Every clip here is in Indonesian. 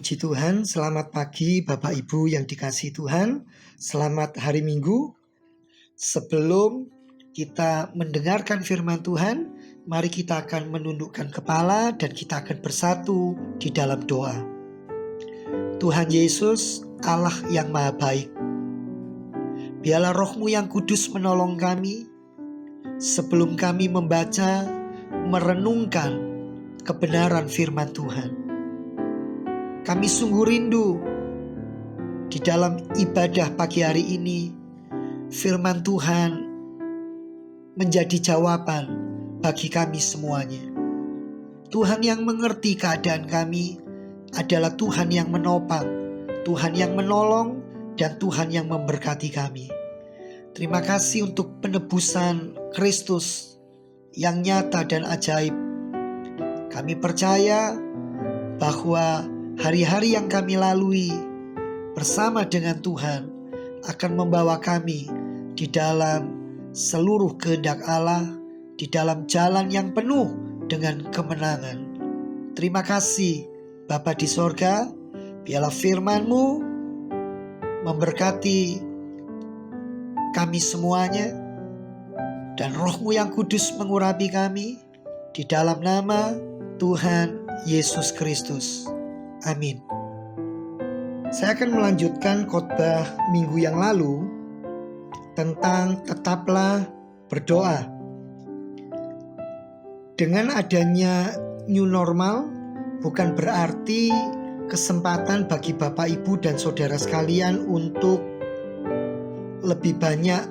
Puji Tuhan, selamat pagi Bapak Ibu yang dikasihi Tuhan. Selamat hari Minggu. Sebelum kita mendengarkan firman Tuhan, mari kita akan menundukkan kepala dan kita akan bersatu di dalam doa. Tuhan Yesus, Allah yang Maha Baik, biarlah Roh-Mu yang kudus menolong kami sebelum kami membaca, merenungkan kebenaran firman Tuhan. Kami sungguh rindu di dalam ibadah pagi hari ini, firman Tuhan menjadi jawaban bagi kami semuanya. Tuhan yang mengerti keadaan kami adalah Tuhan yang menopang, Tuhan yang menolong, dan Tuhan yang memberkati kami. Terima kasih untuk penebusan Kristus yang nyata dan ajaib. Kami percaya bahwa hari-hari yang kami lalui bersama dengan Tuhan akan membawa kami di dalam seluruh kehendak Allah, di dalam jalan yang penuh dengan kemenangan. Terima kasih Bapa di sorga, biarlah firman-Mu memberkati kami semuanya, dan Roh-Mu yang kudus mengurapi kami di dalam nama Tuhan Yesus Kristus. Amin. Saya akan melanjutkan khotbah minggu yang lalu tentang tetaplah berdoa. Dengan adanya new normal bukan berarti kesempatan bagi Bapak, Ibu, dan saudara sekalian untuk lebih banyak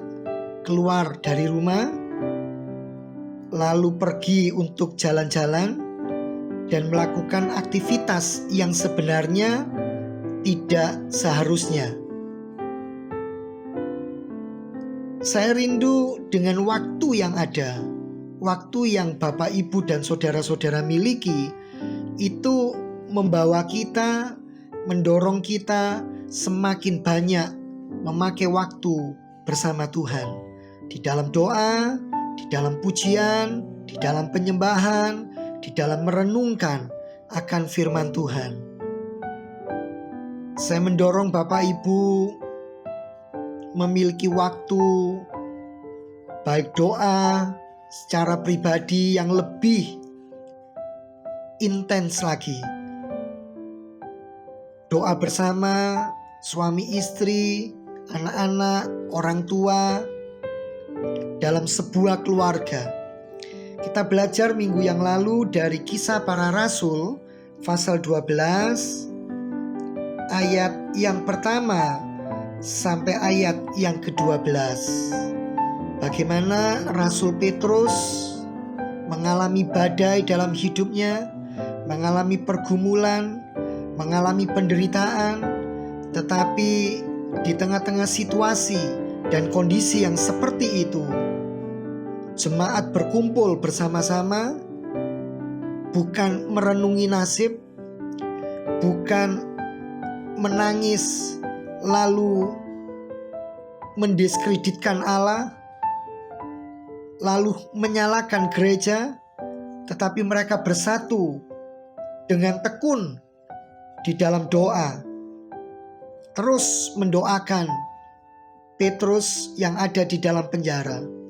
keluar dari rumah, lalu pergi untuk jalan-jalan dan melakukan aktivitas yang sebenarnya tidak seharusnya. Saya rindu dengan waktu yang ada, waktu yang Bapak, Ibu, dan saudara-saudara miliki, itu membawa kita, mendorong kita semakin banyak memakai waktu bersama Tuhan. Di dalam doa, di dalam pujian, di dalam penyembahan, di dalam merenungkan akan firman Tuhan. Saya mendorong Bapak Ibu memiliki waktu baik doa secara pribadi yang lebih intens lagi. Doa bersama suami istri, anak-anak, orang tua dalam sebuah keluarga. Kita belajar minggu yang lalu dari Kisah Para Rasul pasal 12 ayat yang pertama sampai ayat yang ke-12. Bagaimana Rasul Petrus mengalami badai dalam hidupnya, mengalami pergumulan, mengalami penderitaan, tetapi di tengah-tengah situasi dan kondisi yang seperti itu, jemaat berkumpul bersama-sama, bukan merenungi nasib, bukan menangis lalu mendiskreditkan Allah, lalu menyalahkan gereja, tetapi mereka bersatu dengan tekun di dalam doa, terus mendoakan Petrus yang ada di dalam penjara.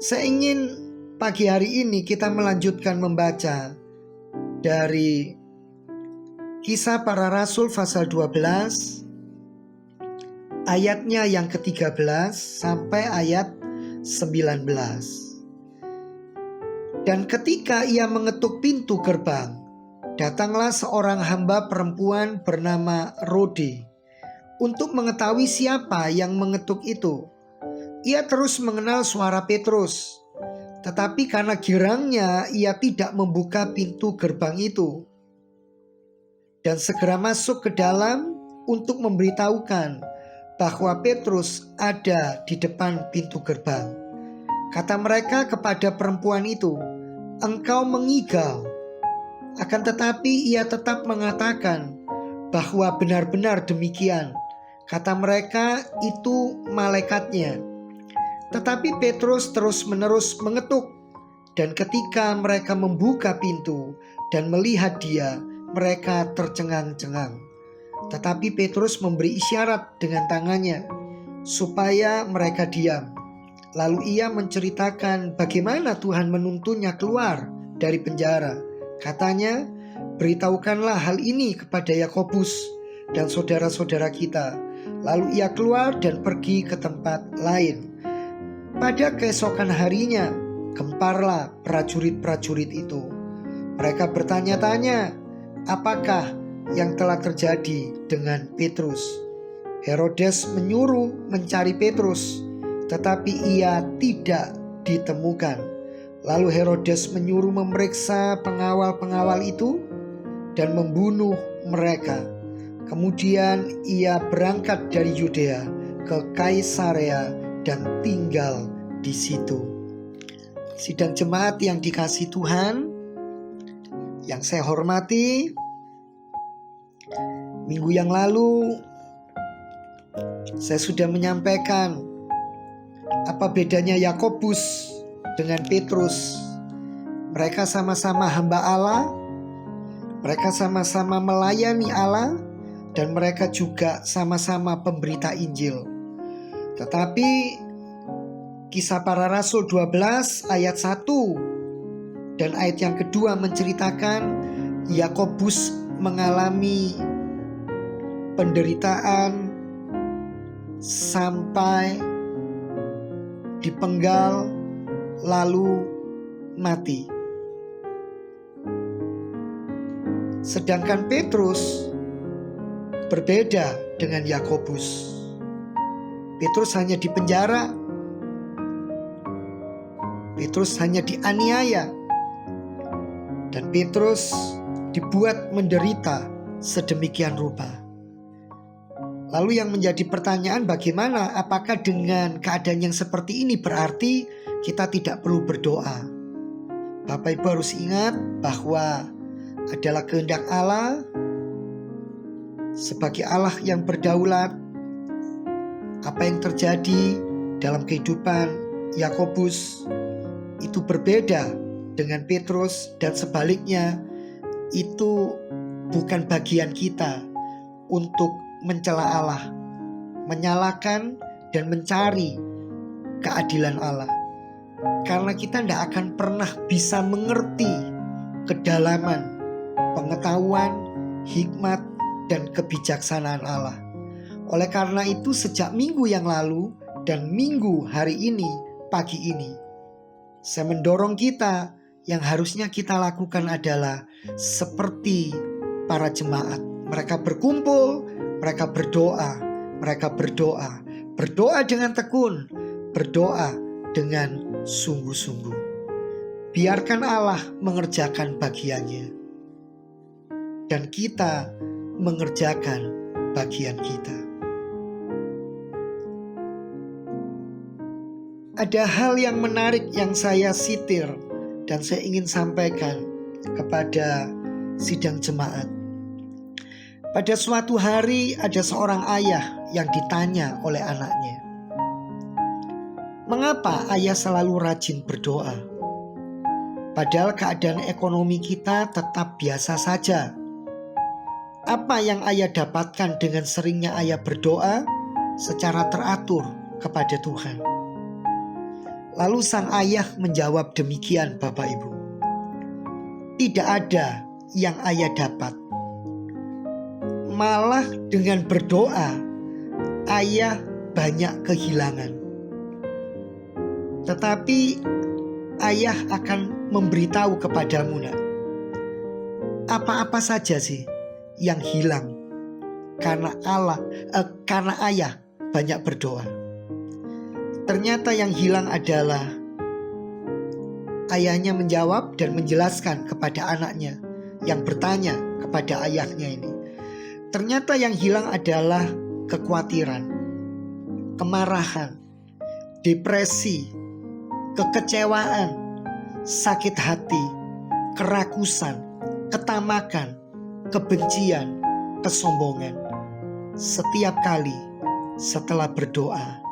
Saya ingin pagi hari ini kita melanjutkan membaca dari Kisah Para Rasul pasal 12 ayatnya yang ke-13 sampai ayat 19. Dan ketika ia mengetuk pintu gerbang, datanglah seorang hamba perempuan bernama Rode untuk mengetahui siapa yang mengetuk itu. Ia terus mengenal suara Petrus, tetapi karena girangnya ia tidak membuka pintu gerbang itu, dan segera masuk ke dalam untuk memberitahukan bahwa Petrus ada di depan pintu gerbang. Kata mereka kepada perempuan itu, "Engkau mengigau." Akan tetapi ia tetap mengatakan bahwa benar-benar demikian. Kata mereka, itu malaikatnya. Tetapi Petrus terus-menerus mengetuk, dan ketika mereka membuka pintu dan melihat dia, mereka tercengang-cengang. Tetapi Petrus memberi isyarat dengan tangannya supaya mereka diam. Lalu ia menceritakan bagaimana Tuhan menuntunnya keluar dari penjara. Katanya, "Beritahukanlah hal ini kepada Yakobus dan saudara-saudara kita." Lalu ia keluar dan pergi ke tempat lain. Pada keesokan harinya, gemparlah prajurit-prajurit itu. Mereka bertanya-tanya, apakah yang telah terjadi dengan Petrus? Herodes menyuruh mencari Petrus, tetapi ia tidak ditemukan. Lalu Herodes menyuruh memeriksa pengawal-pengawal itu dan membunuh mereka. Kemudian ia berangkat dari Yudea ke Kaisarea dan tinggal di situ. Sidang jemaat yang dikasihi Tuhan, yang saya hormati, minggu yang lalu saya sudah menyampaikan apa bedanya Yakobus dengan Petrus. Mereka sama-sama hamba Allah, mereka sama-sama melayani Allah, dan mereka juga sama-sama pemberita Injil. Tetapi Kisah Para Rasul 12 ayat 1 dan ayat yang kedua menceritakan Yakobus mengalami penderitaan sampai dipenggal lalu mati. Sedangkan Petrus berbeda dengan Yakobus. Petrus hanya dipenjara, Petrus hanya dianiaya, dan Petrus dibuat menderita sedemikian rupa. Lalu yang menjadi pertanyaan, bagaimana? Apakah dengan keadaan yang seperti ini berarti kita tidak perlu berdoa? Bapak Ibu harus ingat bahwa adalah kehendak Allah. Sebagai Allah yang berdaulat, apa yang terjadi dalam kehidupan Yakobus itu berbeda dengan Petrus, dan sebaliknya itu bukan bagian kita untuk mencela Allah, menyalahkan dan mencari keadilan Allah. Karena kita tidak akan pernah bisa mengerti kedalaman, pengetahuan, hikmat, dan kebijaksanaan Allah. Oleh karena itu sejak minggu yang lalu dan minggu hari ini, pagi ini, saya mendorong kita, yang harusnya kita lakukan adalah seperti para jemaat. Mereka berkumpul, mereka berdoa, berdoa dengan tekun, berdoa dengan sungguh-sungguh. Biarkan Allah mengerjakan bagiannya, dan kita mengerjakan bagian kita. Ada hal yang menarik yang saya sitir dan saya ingin sampaikan kepada sidang jemaat. Pada suatu hari ada seorang ayah yang ditanya oleh anaknya, "Mengapa ayah selalu rajin berdoa? Padahal keadaan ekonomi kita tetap biasa saja. Apa yang ayah dapatkan dengan seringnya ayah berdoa secara teratur kepada Tuhan?" Lalu sang ayah menjawab demikian, Bapak Ibu. Tidak ada yang ayah dapat. Malah dengan berdoa, ayah banyak kehilangan. Tetapi ayah akan memberitahu kepadamu, nak, apa-apa saja sih yang hilang karena ayah banyak berdoa. Ternyata yang hilang adalah, ayahnya menjawab dan menjelaskan kepada anaknya yang bertanya kepada ayahnya ini. Ternyata yang hilang adalah kekhawatiran, kemarahan, depresi, kekecewaan, sakit hati, kerakusan, ketamakan, kebencian, kesombongan. Setiap kali setelah berdoa,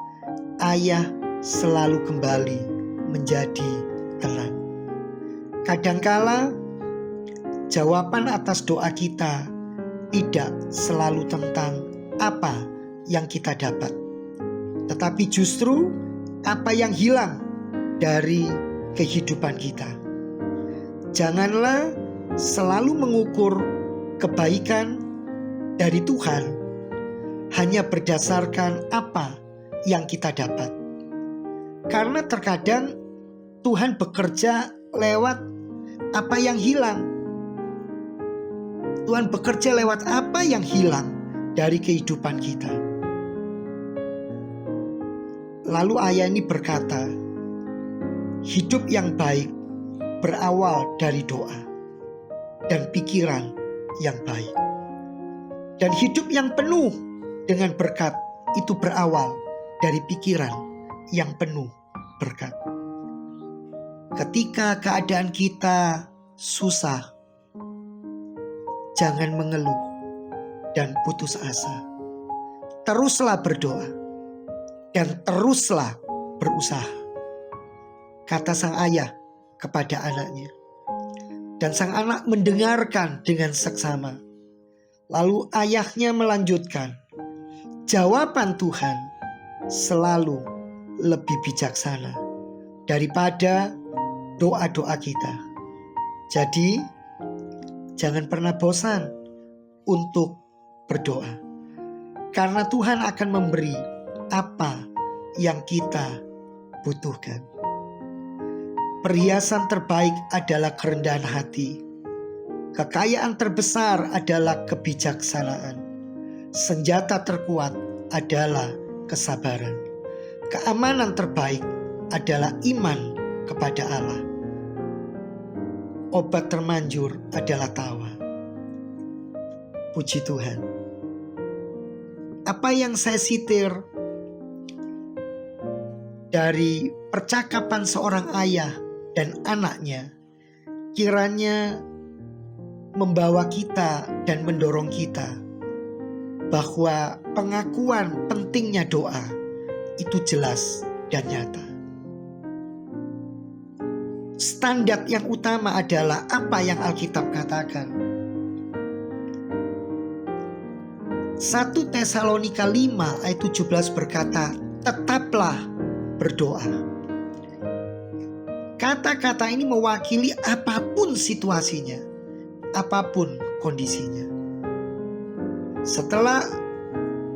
ayah selalu kembali menjadi tenang. Kadangkala jawaban atas doa kita tidak selalu tentang apa yang kita dapat, tetapi justru apa yang hilang dari kehidupan kita. Janganlah selalu mengukur kebaikan dari Tuhan hanya berdasarkan apa yang kita dapat. Karena terkadang Tuhan bekerja lewat apa yang hilang. Tuhan bekerja lewat apa yang hilang dari kehidupan kita. Lalu ayat ini berkata, hidup yang baik berawal dari doa dan pikiran yang baik. Dan hidup yang penuh dengan berkat itu berawal dari pikiran yang penuh berkat. Ketika keadaan kita susah, jangan mengeluh dan putus asa. Teruslah berdoa dan teruslah berusaha, kata sang ayah kepada anaknya. Dan sang anak mendengarkan dengan seksama. Lalu ayahnya melanjutkan, jawaban Tuhan selalu lebih bijaksana daripada doa-doa kita. Jadi jangan pernah bosan untuk berdoa, karena Tuhan akan memberi apa yang kita butuhkan. Perhiasan terbaik adalah kerendahan hati. Kekayaan terbesar adalah kebijaksanaan. Senjata terkuat adalah kesabaran. Keamanan terbaik adalah iman kepada Allah. Obat termanjur adalah tawa. Puji Tuhan. Apa yang saya sitir dari percakapan seorang ayah dan anaknya kiranya membawa kita dan mendorong kita bahwa pengakuan pentingnya doa itu jelas dan nyata. Standar yang utama adalah apa yang Alkitab katakan. 1 Tesalonika 5 ayat 17 berkata, tetaplah berdoa. Kata-kata ini mewakili apapun situasinya, apapun kondisinya. Setelah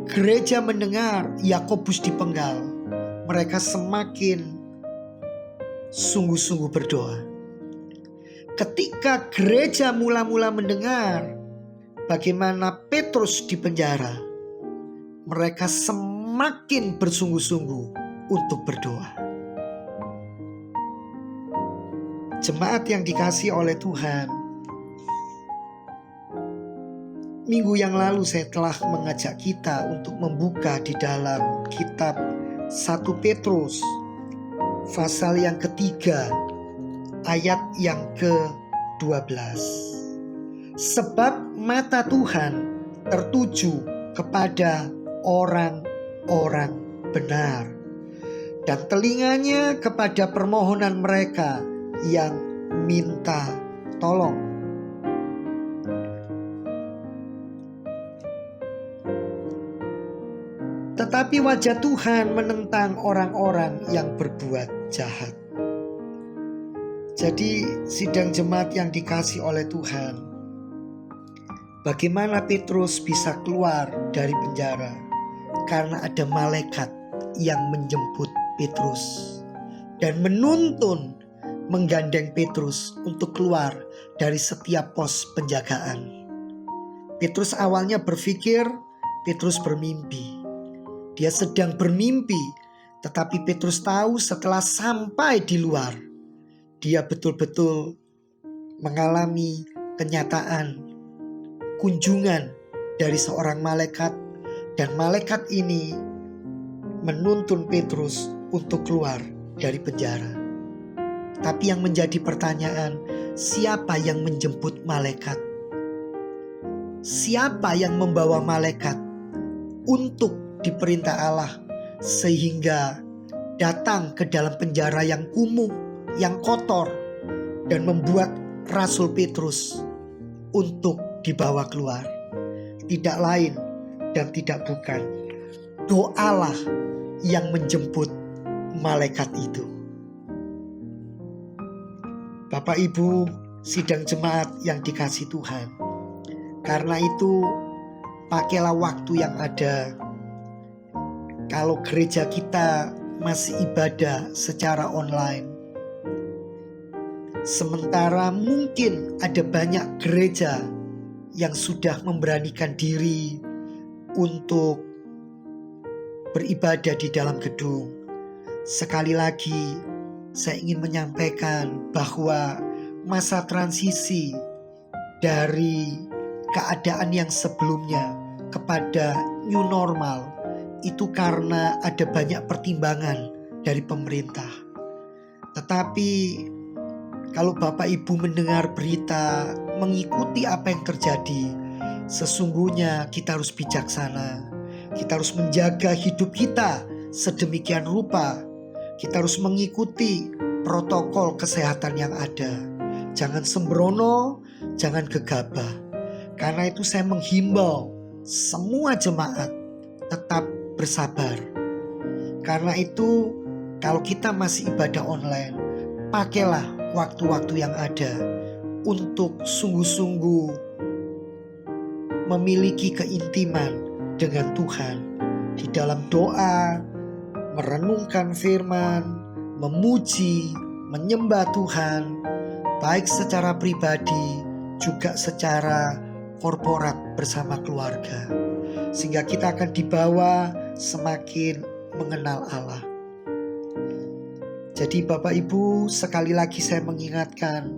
gereja mendengar Yakobus dipenggal, mereka semakin sungguh-sungguh berdoa. Ketika gereja mula-mula mendengar bagaimana Petrus dipenjara, mereka semakin bersungguh-sungguh untuk berdoa. Jemaat yang dikasihi oleh Tuhan, minggu yang lalu saya telah mengajak kita untuk membuka di dalam kitab 1 Petrus pasal yang ketiga ayat yang ke-12. Sebab mata Tuhan tertuju kepada orang-orang benar, dan telinganya kepada permohonan mereka yang minta tolong. Tetapi wajah Tuhan menentang orang-orang yang berbuat jahat. Jadi sidang jemaat yang dikasihi oleh Tuhan, bagaimana Petrus bisa keluar dari penjara? Karena ada malaikat yang menjemput Petrus dan menuntun, menggandeng Petrus untuk keluar dari setiap pos penjagaan. Petrus awalnya berpikir Petrus bermimpi. Dia sedang bermimpi, tetapi Petrus tahu setelah sampai di luar, dia betul-betul mengalami kenyataan kunjungan dari seorang malaikat, dan malaikat ini menuntun Petrus untuk keluar dari penjara. Tapi yang menjadi pertanyaan, siapa yang menjemput malaikat? Siapa yang membawa malaikat untuk diperintah Allah sehingga datang ke dalam penjara yang kumuh, yang kotor, dan membuat Rasul Petrus untuk dibawa keluar. Tidak lain dan tidak bukan, doalah yang menjemput malaikat itu. Bapak Ibu sidang jemaat yang dikasihi Tuhan, karena itu pakailah waktu yang ada. Kalau gereja kita masih ibadah secara online, sementara mungkin ada banyak gereja yang sudah memberanikan diri untuk beribadah di dalam gedung. Sekali lagi saya ingin menyampaikan bahwa masa transisi dari keadaan yang sebelumnya kepada new normal itu karena ada banyak pertimbangan dari pemerintah. Tetapi kalau Bapak Ibu mendengar berita, mengikuti apa yang terjadi, sesungguhnya kita harus bijaksana. Kita harus menjaga hidup kita sedemikian rupa. Kita harus mengikuti protokol kesehatan yang ada. Jangan sembrono, jangan gegabah. Karena itu saya menghimbau semua jemaat tetap bersabar. Karena itu kalau kita masih ibadah online, pakailah waktu-waktu yang ada untuk sungguh-sungguh memiliki keintiman dengan Tuhan di dalam doa, merenungkan firman, memuji, menyembah Tuhan, baik secara pribadi juga secara korporat bersama keluarga, sehingga kita akan dibawa semakin mengenal Allah. Jadi Bapak Ibu, sekali lagi saya mengingatkan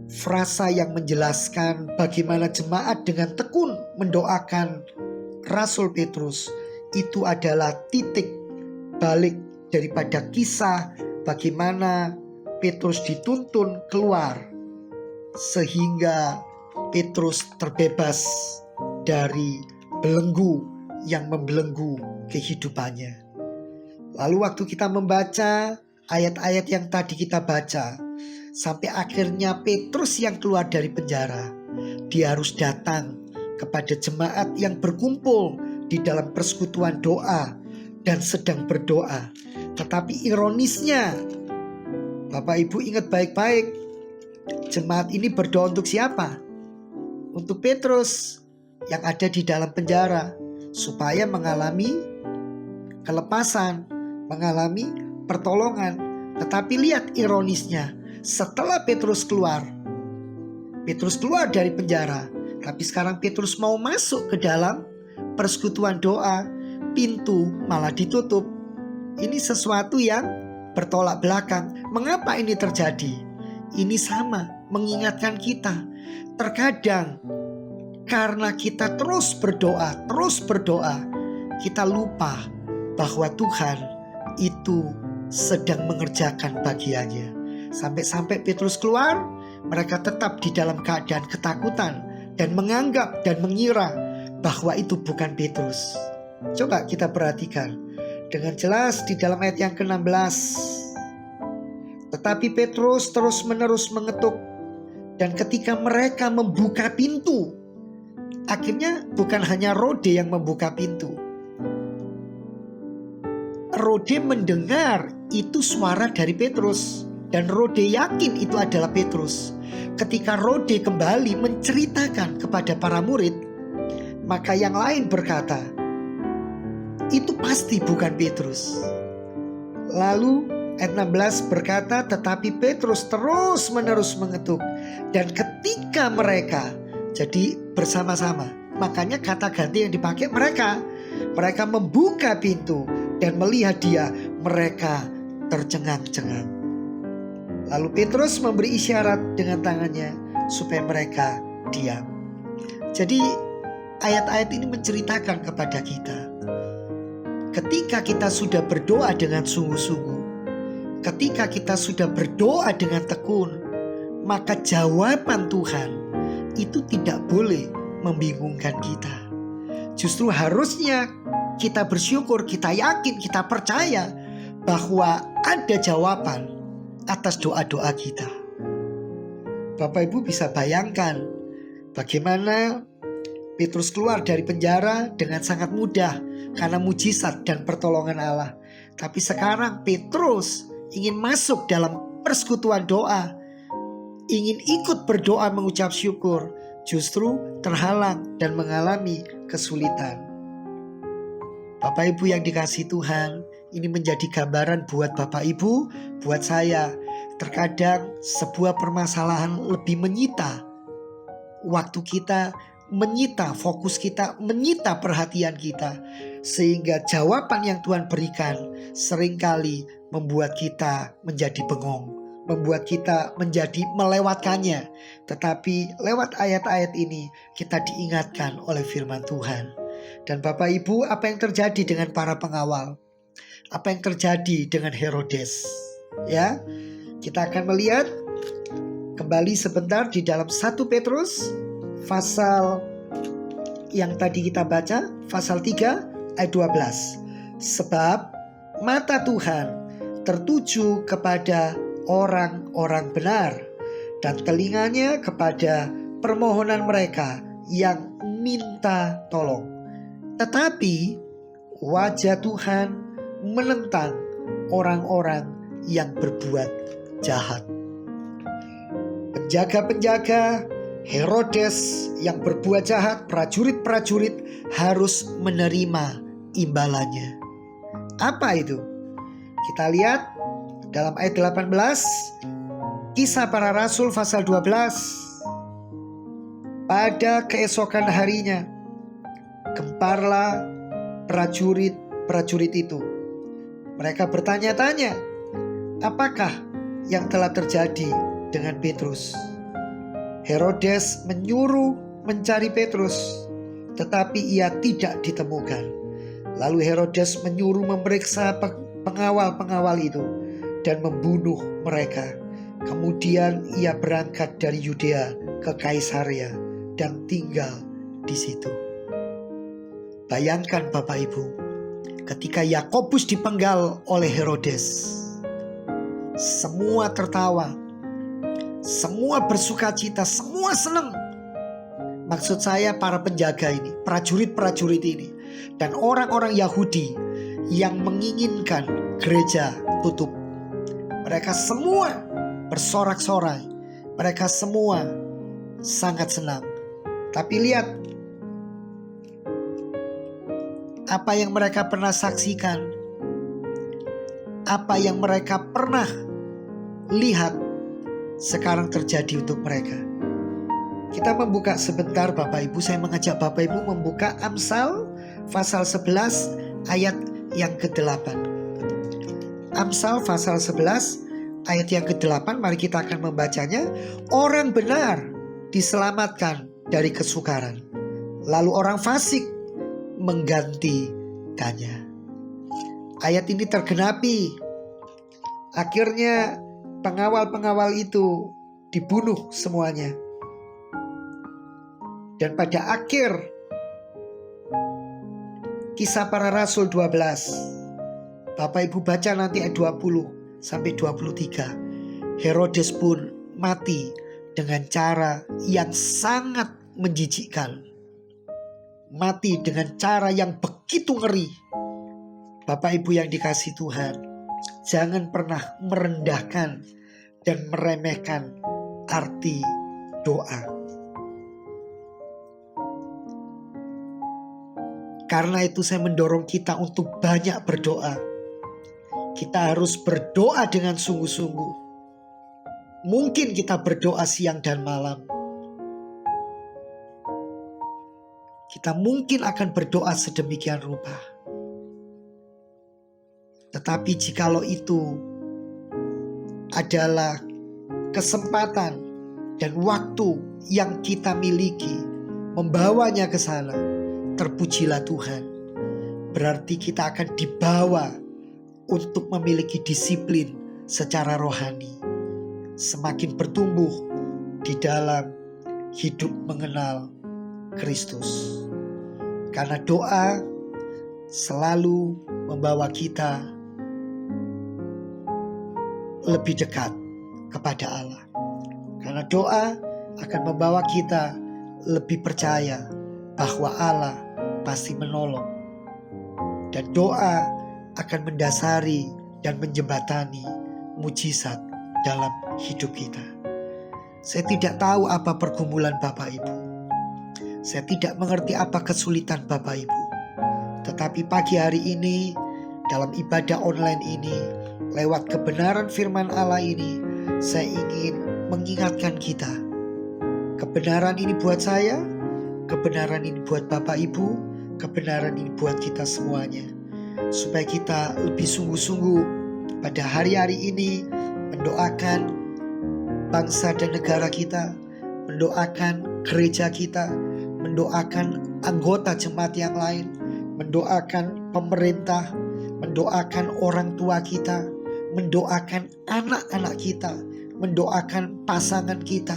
frasa yang menjelaskan bagaimana jemaat dengan tekun mendoakan Rasul Petrus itu adalah titik balik daripada kisah bagaimana Petrus dituntun keluar sehingga Petrus terbebas dari belenggu yang membelenggu kehidupannya. Lalu waktu kita membaca ayat-ayat yang tadi kita baca, sampai akhirnya Petrus yang keluar dari penjara, dia harus datang kepada jemaat yang berkumpul di dalam persekutuan doa dan sedang berdoa. Tetapi ironisnya, Bapak Ibu ingat baik-baik, jemaat ini berdoa untuk siapa? Untuk Petrus yang ada di dalam penjara, supaya mengalami kelepasan, mengalami pertolongan. Tetapi lihat ironisnya, setelah Petrus keluar dari penjara, tapi sekarang Petrus mau masuk ke dalam persekutuan doa, pintu malah ditutup. Ini sesuatu yang bertolak belakang. Mengapa ini terjadi? Ini sama mengingatkan kita. Terkadang karena kita terus berdoa, kita lupa bahwa Tuhan itu sedang mengerjakan bagiannya. Sampai-sampai Petrus keluar, mereka tetap di dalam keadaan ketakutan dan menganggap dan mengira bahwa itu bukan Petrus. Coba kita perhatikan dengan jelas di dalam ayat yang ke-16. Tetapi Petrus terus-menerus mengetuk, dan ketika mereka membuka pintu, akhirnya bukan hanya Rode yang membuka pintu. Rode mendengar itu suara dari Petrus, dan Rode yakin itu adalah Petrus. Ketika Rode kembali menceritakan kepada para murid, maka yang lain berkata, itu pasti bukan Petrus. Lalu ayat 16 berkata, tetapi Petrus terus-menerus mengetuk, dan ketika mereka, jadi bersama-sama, makanya kata ganti yang dipakai mereka membuka pintu dan melihat dia, mereka tercengang-cengang. Lalu Petrus memberi isyarat dengan tangannya supaya mereka diam. Jadi ayat-ayat ini menceritakan kepada kita, ketika kita sudah berdoa dengan sungguh-sungguh, ketika kita sudah berdoa dengan tekun, maka jawaban Tuhan itu tidak boleh membingungkan kita. Justru harusnya kita bersyukur, kita yakin, kita percaya bahwa ada jawaban atas doa-doa kita. Bapak Ibu bisa bayangkan Bagaimana Petrus keluar dari penjara dengan sangat mudah karena mujizat dan pertolongan Allah. Tapi sekarang Petrus ingin masuk dalam persekutuan doa, ingin ikut berdoa mengucap syukur, justru terhalang dan mengalami kesulitan. Bapak Ibu yang dikasihi Tuhan, ini menjadi gambaran buat Bapak Ibu, buat saya. Terkadang sebuah permasalahan lebih menyita waktu kita, menyita fokus kita, menyita perhatian kita. Sehingga jawaban yang Tuhan berikan seringkali membuat kita menjadi bengong, membuat kita menjadi melewatkannya. Tetapi lewat ayat-ayat ini kita diingatkan oleh firman Tuhan. Dan Bapak Ibu, apa yang terjadi dengan para pengawal? Apa yang terjadi dengan Herodes? Ya, kita akan melihat kembali sebentar di dalam 1 Petrus pasal yang tadi kita baca, pasal 3 ayat 12. Sebab mata Tuhan tertuju kepada orang-orang benar, dan telinganya kepada permohonan mereka yang minta tolong. Tetapi wajah Tuhan menentang orang-orang yang berbuat jahat. Penjaga-penjaga Herodes yang berbuat jahat, prajurit-prajurit harus menerima imbalannya. Apa itu? Kita lihat dalam ayat 18, Kisah Para Rasul pasal 12. Pada keesokan harinya, gemparlah prajurit-prajurit itu. Mereka bertanya-tanya, apakah yang telah terjadi dengan Petrus? Herodes menyuruh mencari Petrus, tetapi ia tidak ditemukan. Lalu Herodes menyuruh memeriksa pengawal-pengawal itu dan membunuh mereka. Kemudian ia berangkat dari Yudea ke Kaisarea dan tinggal di situ. Bayangkan Bapak Ibu, ketika Yakobus dipenggal oleh Herodes, semua tertawa, semua bersuka cita, semua senang. Maksud saya para penjaga ini, prajurit-prajurit ini, dan orang-orang Yahudi yang menginginkan gereja tutup. Mereka semua bersorak-sorai, mereka semua sangat senang. Tapi lihat apa yang mereka pernah saksikan, apa yang mereka pernah lihat sekarang terjadi untuk mereka. Kita membuka sebentar Bapak Ibu. Saya mengajak Bapak Ibu membuka Amsal pasal 11 ayat yang ke-8. Amsal pasal 11 ayat yang ke-8. Mari kita akan membacanya. Orang benar diselamatkan dari kesukaran, lalu orang fasik menggantikannya. Ayat ini tergenapi. Akhirnya pengawal-pengawal itu dibunuh semuanya. Dan pada akhir Kisah Para Rasul 12, Bapak Ibu baca nanti ayat 20 sampai 23. Herodes pun mati dengan cara yang sangat menjijikkan. Mati dengan cara yang begitu ngeri. Bapak Ibu yang dikasihi Tuhan, jangan pernah merendahkan dan meremehkan arti doa. Karena itu saya mendorong kita untuk banyak berdoa. Kita harus berdoa dengan sungguh-sungguh. Mungkin kita berdoa siang dan malam. Kita mungkin akan berdoa sedemikian rupa. Tetapi jikalau itu adalah kesempatan dan waktu yang kita miliki membawanya ke sana, terpujilah Tuhan. Berarti kita akan dibawa untuk memiliki disiplin secara rohani, semakin bertumbuh di dalam hidup mengenal Kristus. Karena doa selalu membawa kita lebih dekat kepada Allah. Karena doa akan membawa kita lebih percaya bahwa Allah pasti menolong. Dan doa akan mendasari dan menjembatani mujizat dalam hidup kita. Saya tidak tahu apa pergumulan Bapak Ibu. Saya tidak mengerti apa kesulitan Bapak Ibu. Tetapi pagi hari ini, dalam ibadah online ini, lewat kebenaran firman Allah ini, saya ingin mengingatkan kita. Kebenaran ini buat saya, kebenaran ini buat Bapak Ibu, kebenaran ini buat kita semuanya. Supaya kita lebih sungguh-sungguh pada hari-hari ini mendoakan bangsa dan negara kita, mendoakan gereja kita, mendoakan anggota jemaat yang lain, mendoakan pemerintah, mendoakan orang tua kita, mendoakan anak-anak kita, mendoakan pasangan kita,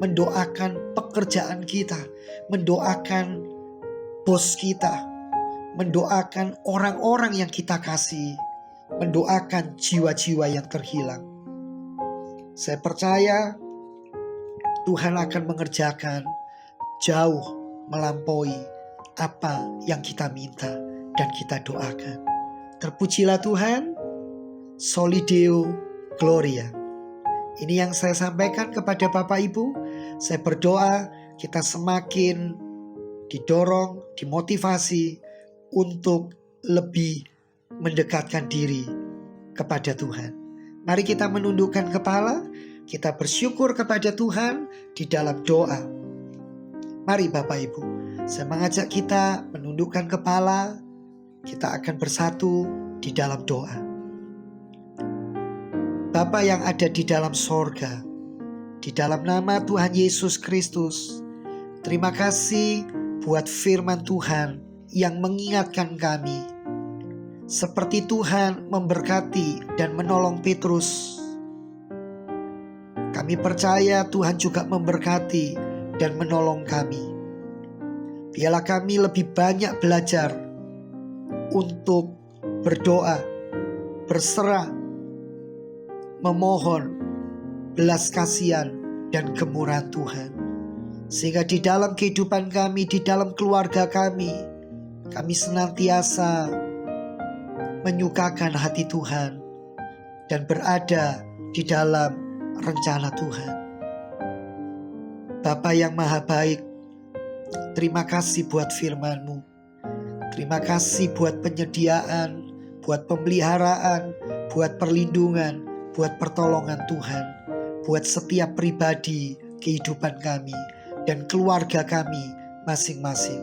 mendoakan pekerjaan kita, mendoakan bos kita, mendoakan orang-orang yang kita kasih, mendoakan jiwa-jiwa yang terhilang. Saya percaya Tuhan akan mengerjakan jauh melampaui apa yang kita minta dan kita doakan. Terpujilah Tuhan, Soli Deo Gloria. Ini yang saya sampaikan kepada Bapak Ibu. Saya berdoa kita semakin didorong, dimotivasi untuk lebih mendekatkan diri kepada Tuhan. Mari kita menundukkan kepala, kita bersyukur kepada Tuhan di dalam doa. Mari Bapak Ibu, saya mengajak kita menundukkan kepala, kita akan bersatu di dalam doa. Bapa yang ada di dalam sorga, di dalam nama Tuhan Yesus Kristus, terima kasih buat firman Tuhan yang mengingatkan kami. Seperti Tuhan memberkati dan menolong Petrus, kami percaya Tuhan juga memberkati dan menolong kami. Biarlah kami lebih banyak belajar untuk berdoa, berserah, memohon belas kasihan dan kemurahan Tuhan. Sehingga di dalam kehidupan kami, di dalam keluarga kami senantiasa menyukakan hati Tuhan dan berada di dalam rencana Tuhan. Bapa yang maha baik, terima kasih buat firman-Mu. Terima kasih buat penyediaan, buat pemeliharaan, buat perlindungan, buat pertolongan Tuhan, buat setiap pribadi kehidupan kami dan keluarga kami masing-masing.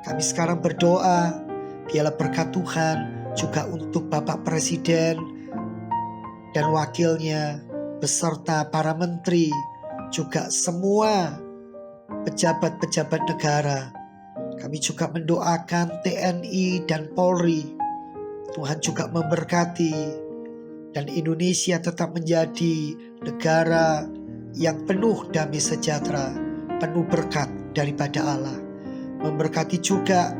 Kami sekarang berdoa, biarlah berkat Tuhan juga untuk Bapak Presiden dan wakilnya, beserta para menteri, juga semua pejabat-pejabat negara. Kami juga mendoakan TNI dan Polri. Tuhan juga memberkati dan Indonesia tetap menjadi negara yang penuh damai sejahtera, penuh berkat daripada Allah. Memberkati juga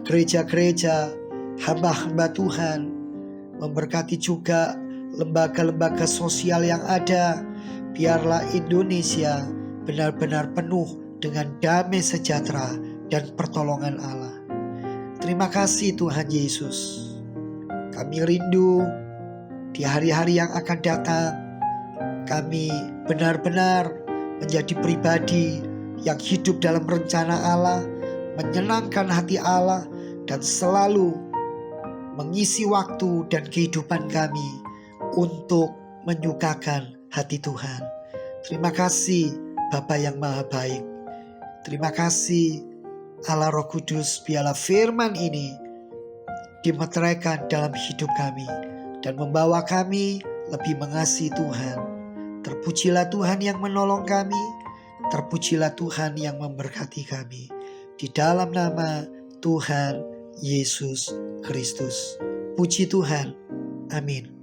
gereja-gereja, hamba-hamba Tuhan. Memberkati juga lembaga-lembaga sosial yang ada. Biarlah Indonesia benar-benar penuh dengan damai sejahtera dan pertolongan Allah. Terima kasih Tuhan Yesus. Kami rindu di hari-hari yang akan datang, kami benar-benar menjadi pribadi yang hidup dalam rencana Allah, menyenangkan hati Allah, dan selalu mengisi waktu dan kehidupan kami untuk menyukakan hati Tuhan. Terima kasih Bapa yang maha baik. Terima kasih Allah Roh Kudus, biarlah firman ini dimeteraikan dalam hidup kami dan membawa kami lebih mengasihi Tuhan. Terpujilah Tuhan yang menolong kami, terpujilah Tuhan yang memberkati kami. Di dalam nama Tuhan Yesus Kristus. Puji Tuhan. Amin.